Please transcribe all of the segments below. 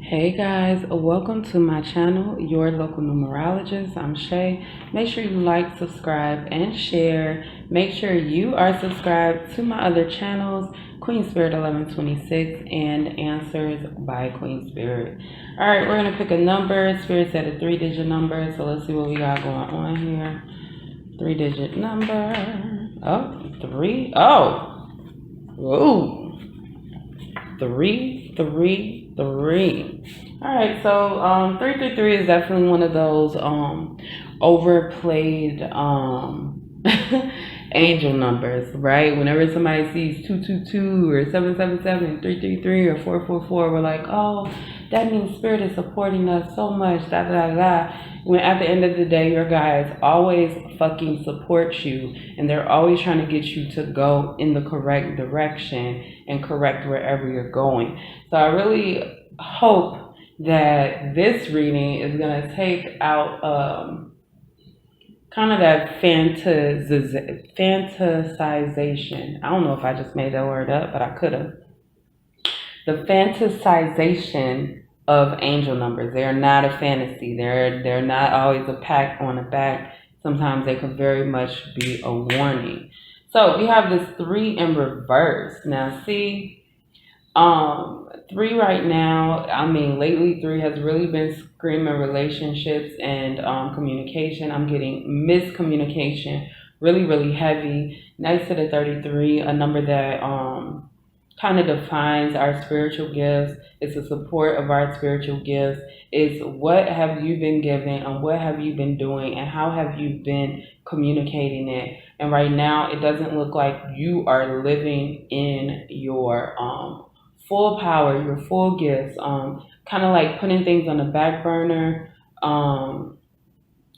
Hey guys, welcome to my channel, your local numerologist. I'm Shay. Make sure you like, subscribe, and share. Make sure you are subscribed to my other channels, Queen Spirit 1126 and Answers by Queen Spirit. All right, we're gonna pick a number. Spirit said a 3-digit number, so let's see what we got going on here. 3-digit number. Oh, 3. Oh, whoa. 3, 3, 3. All right, so 333 is definitely one of those overplayed angel numbers, right? Whenever somebody sees 222 or 777, 333 or 444, we're like, oh, that means Spirit is supporting us so much, da da da. When at the end of the day, your guides always fucking support you, and they're always trying to get you to go in the correct direction and correct wherever you're going. So I really hope that this reading is going to take out kind of that fantasization. I don't know if I just made that word up, but I could have. The fantasization of angel numbers. They are not a fantasy. They're not always a pat on the back. Sometimes they could very much be a warning. So we have this 3 in reverse. Now see, 3 right now, I mean, lately 3 has really been screaming relationships and communication. I'm getting miscommunication really, really heavy. Next to the 33, a number that kind of defines our spiritual gifts. It's the support of our spiritual gifts. It's what have you been given and what have you been doing and how have you been communicating it. And right now, it doesn't look like you are living in your full power, your full gifts, kind of like putting things on the back burner,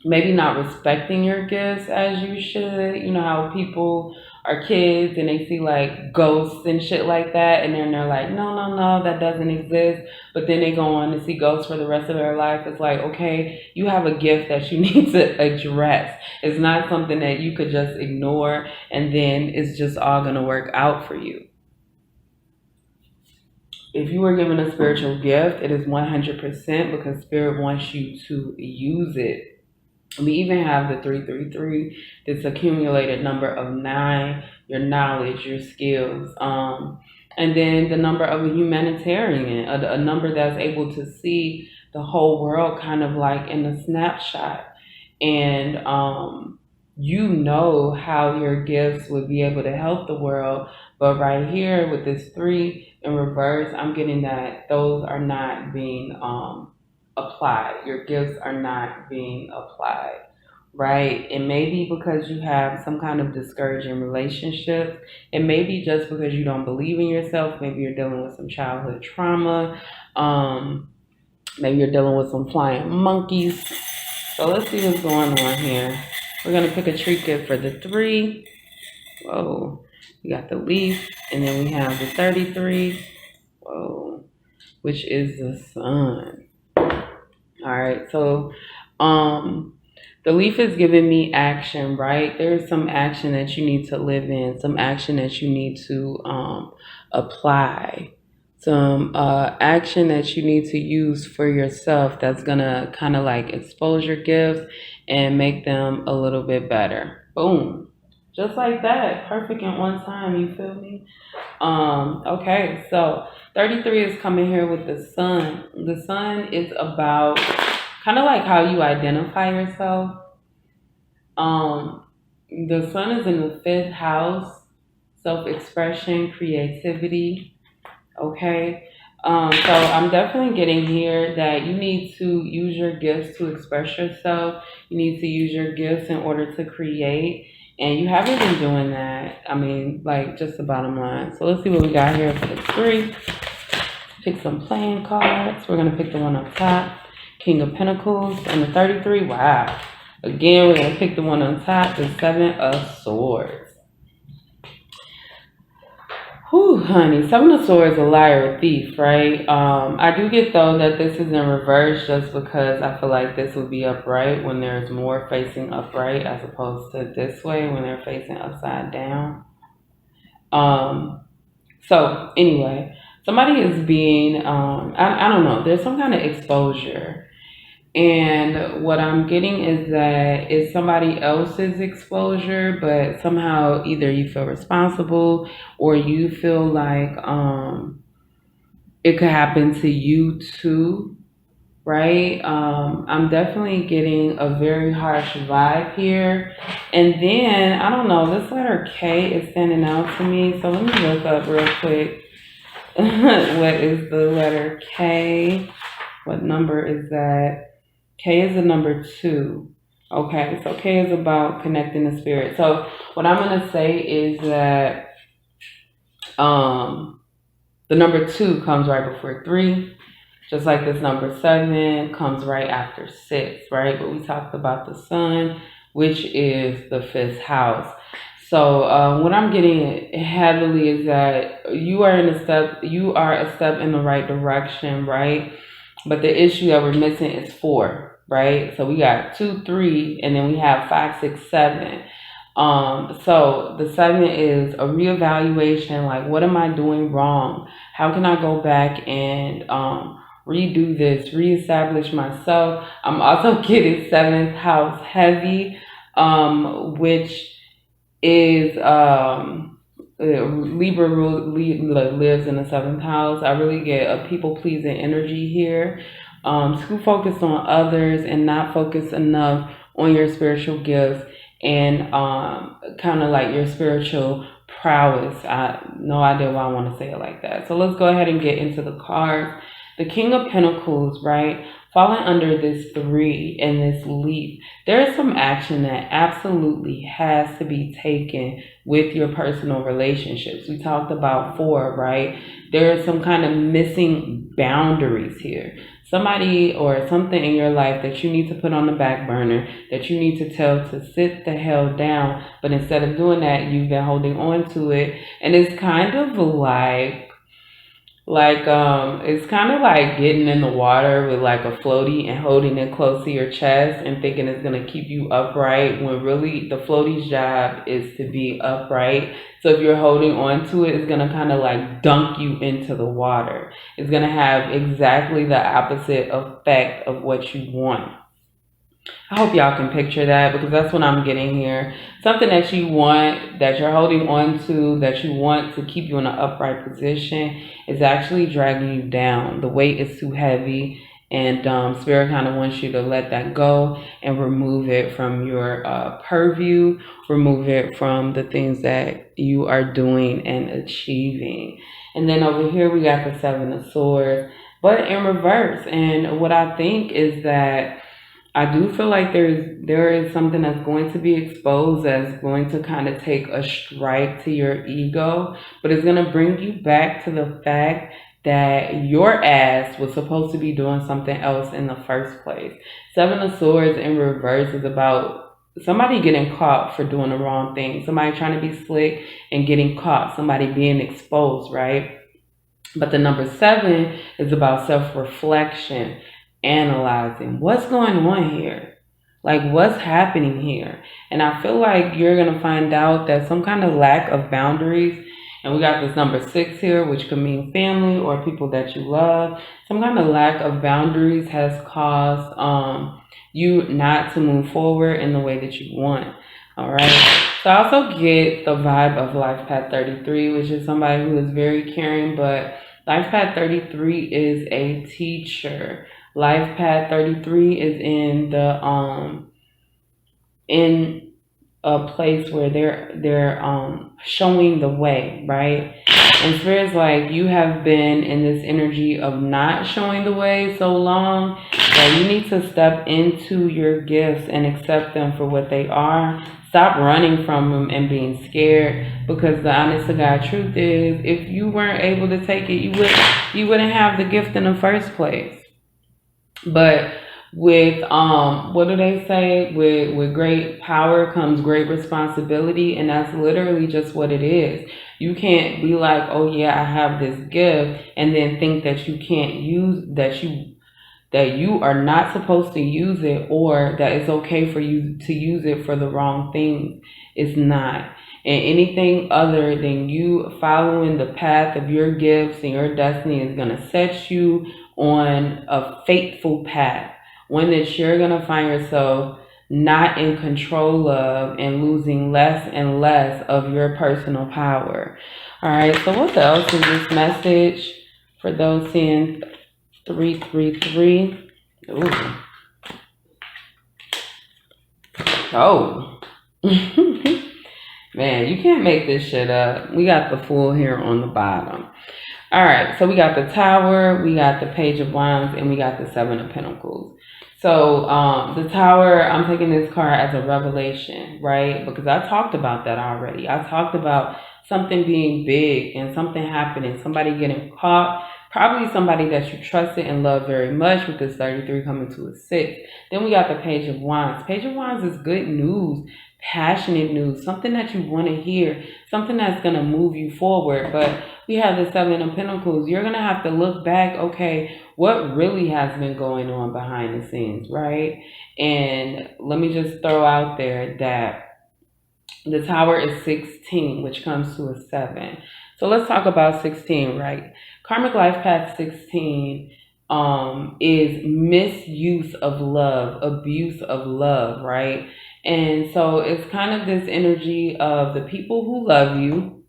maybe not respecting your gifts as you should. You know how people are kids and they see like ghosts and shit like that, and then they're like, no, that doesn't exist. But then they go on to see ghosts for the rest of their life. It's like, okay, you have a gift that you need to address. It's not something that you could just ignore and then it's just all gonna work out for you. If you were given a spiritual gift, it is 100% because Spirit wants you to use it. We even have the 333, this accumulated number of 9, your knowledge, your skills. And then the number of a humanitarian, a number that's able to see the whole world kind of like in a snapshot. And you know how your gifts would be able to help the world. But right here with this 3 in reverse, I'm getting that those are not being applied. Your gifts are not being applied, right? It may be because you have some kind of discouraging relationship. It may be just because you don't believe in yourself. Maybe you're dealing with some childhood trauma. Maybe you're dealing with some flying monkeys. So let's see what's going on here. We're going to pick a tree kit for the 3. Whoa. We got the leaf, and then we have the 33. Whoa. Which is the sun. All right, so the leaf is giving me action, right? There's some action that you need to live in, some action that you need to apply, some action that you need to use for yourself that's gonna kind of like expose your gifts and make them a little bit better. Boom. Just like that, perfect in one time, you feel me? Okay, so 33 is coming here with the sun. The sun is about kind of like how you identify yourself. The sun is in the 5th house, self-expression, creativity. Okay, so I'm definitely getting here that you need to use your gifts to express yourself. You need to use your gifts in order to create. And you haven't been doing that. I mean, like, just the bottom line. So let's see what we got here for the 3. Pick some playing cards. We're going to pick the one up top, King of Pentacles, and the 33. Wow. Again, we're going to pick the one on top, the 7 of Swords. Whew, honey. 7 of Swords, a liar, a thief, right? I do get, though, that this is in reverse just because I feel like this would be upright when there's more facing upright as opposed to this way when they're facing upside down. So, anyway. somebody is being, I don't know, there's some kind of exposure. And what I'm getting is that it's somebody else's exposure, but somehow either you feel responsible or you feel like it could happen to you too, right? I'm definitely getting a very harsh vibe here. And then, I don't know, this letter K is standing out to me. So let me look up real quick. What is the letter K? What number is that? K is the number 2. Okay, so K is about connecting the spirit. So what I'm gonna say is that the number 2 comes right before 3, just like this number 7 comes right after 6, right? But we talked about the sun, which is the 5th house. So what I'm getting heavily is that you are a step in the right direction, right? But the issue that we're missing is 4, right? So we got 2, 3, and then we have 5, 6, 7. So the 7 is a reevaluation, like what am I doing wrong? How can I go back and redo this, reestablish myself? I'm also getting 7th house heavy, which is Libra lives in the 7th house. I really get a people pleasing energy here. Too focused on others and not focused enough on your spiritual gifts and kind of like your spiritual prowess. No idea why I want to say it like that. So let's go ahead and get into the cards. The King of Pentacles, right? Falling under this 3 and this leaf, there is some action that absolutely has to be taken with your personal relationships. We talked about 4, right? There is some kind of missing boundaries here. Somebody or something in your life that you need to put on the back burner, that you need to tell to sit the hell down. But instead of doing that, you've been holding on to it. And it's kind of it's kind of like getting in the water with like a floaty and holding it close to your chest and thinking it's going to keep you upright, when really the floaty's job is to be upright. So if you're holding on to it, it's going to kind of like dunk you into the water. It's going to have exactly the opposite effect of what you want. I hope y'all can picture that, because that's what I'm getting here. Something that you want, that you're holding on to, that you want to keep you in an upright position is actually dragging you down. The weight is too heavy, and Spirit kind of wants you to let that go and remove it from your purview, remove it from the things that you are doing and achieving. And then over here we got the 7 of Swords, but in reverse. And what I think is that I do feel like there is something that's going to be exposed that's going to kind of take a strike to your ego, but it's going to bring you back to the fact that your ass was supposed to be doing something else in the first place. 7 of Swords in reverse is about somebody getting caught for doing the wrong thing, somebody trying to be slick and getting caught, somebody being exposed, right? But the number 7 is about self-reflection, analyzing what's going on here, like what's happening here. And I feel like you're going to find out that some kind of lack of boundaries, and we got this number 6 here, which could mean family or people that you love. Some kind of lack of boundaries has caused you not to move forward in the way that you want. All right. So I also get the vibe of Life Path 33, which is somebody who is very caring, but Life Path 33 is a teacher. Life Path 33 is in a place where they're showing the way, right? And Spirit's like, you have been in this energy of not showing the way so long that you need to step into your gifts and accept them for what they are. Stop running from them and being scared, because the honest to God truth is, if you weren't able to take it, you wouldn't have the gift in the first place. But with what do they say? With great power comes great responsibility, and that's literally just what it is. You can't be like, oh yeah, I have this gift, and then think that you can't use that you are not supposed to use it, or that it's okay for you to use it for the wrong things. It's not. And anything other than you following the path of your gifts and your destiny is going to set you on a fateful path, one that you're going to find yourself not in control of and losing less and less of your personal power. All right, so what else is this message for those seeing 333? Ooh. Oh. Man, you can't make this shit up. We got the Fool here on the bottom. All right, so we got the Tower, we got the Page of Wands, and we got the Seven of Pentacles. So the Tower, I'm taking this card as a revelation, right? Because I talked about that already. I talked about something being big and something happening, somebody getting caught, probably somebody that you trusted and loved very much, with this 33 coming to a 6. Then we got the Page of Wands. Page of Wands is good news, passionate news, something that you want to hear, something that's going to move you forward. But we have the Seven of Pentacles. You're going to have to look back, okay, what really has been going on behind the scenes, right? And let me just throw out there that the Tower is 16, which comes to a 7. So let's talk about 16, right? Karmic Life Path 16 is misuse of love, abuse of love, right? And so it's kind of this energy of the people who love you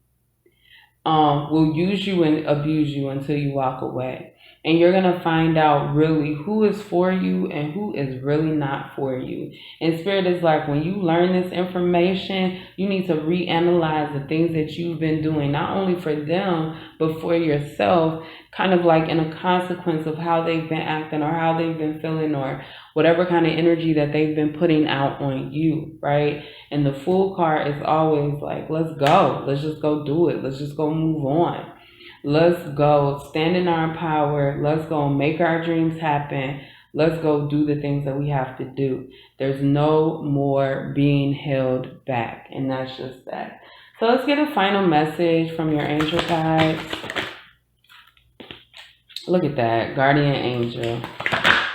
will use you and abuse you until you walk away. And you're going to find out really who is for you and who is really not for you. And Spirit is like, when you learn this information, you need to reanalyze the things that you've been doing, not only for them, but for yourself, kind of like in a consequence of how they've been acting or how they've been feeling or whatever kind of energy that they've been putting out on you, right? And the Fool card is always like, let's go. Let's just go do it. Let's just go move on. Let's go stand in our power. Let's go make our dreams happen. Let's go do the things that we have to do. There's no more being held back. And that's just that. So let's get a final message from your angel guides. Look at that, guardian angel.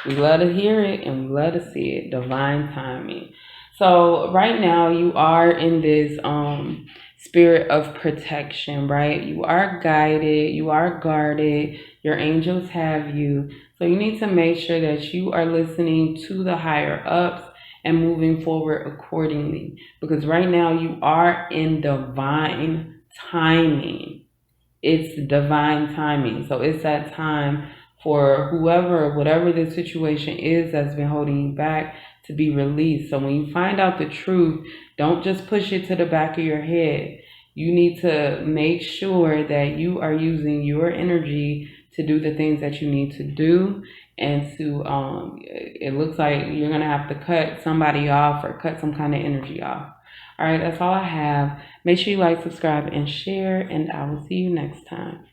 We love to hear it and we love to see it. Divine timing. So right now you are in this spirit of protection, right? You are guided, you are guarded, your angels have you. So you need to make sure that you are listening to the higher ups and moving forward accordingly. Because right now you are in divine timing. It's divine timing. So it's that time for whoever, whatever the situation is that's been holding you back, to be released. So when you find out the truth, don't just push it to the back of your head. You need to make sure that you are using your energy to do the things that you need to do. And to, it looks like you're going to have to cut somebody off or cut some kind of energy off. All right, that's all I have. Make sure you like, subscribe, and share, and I will see you next time.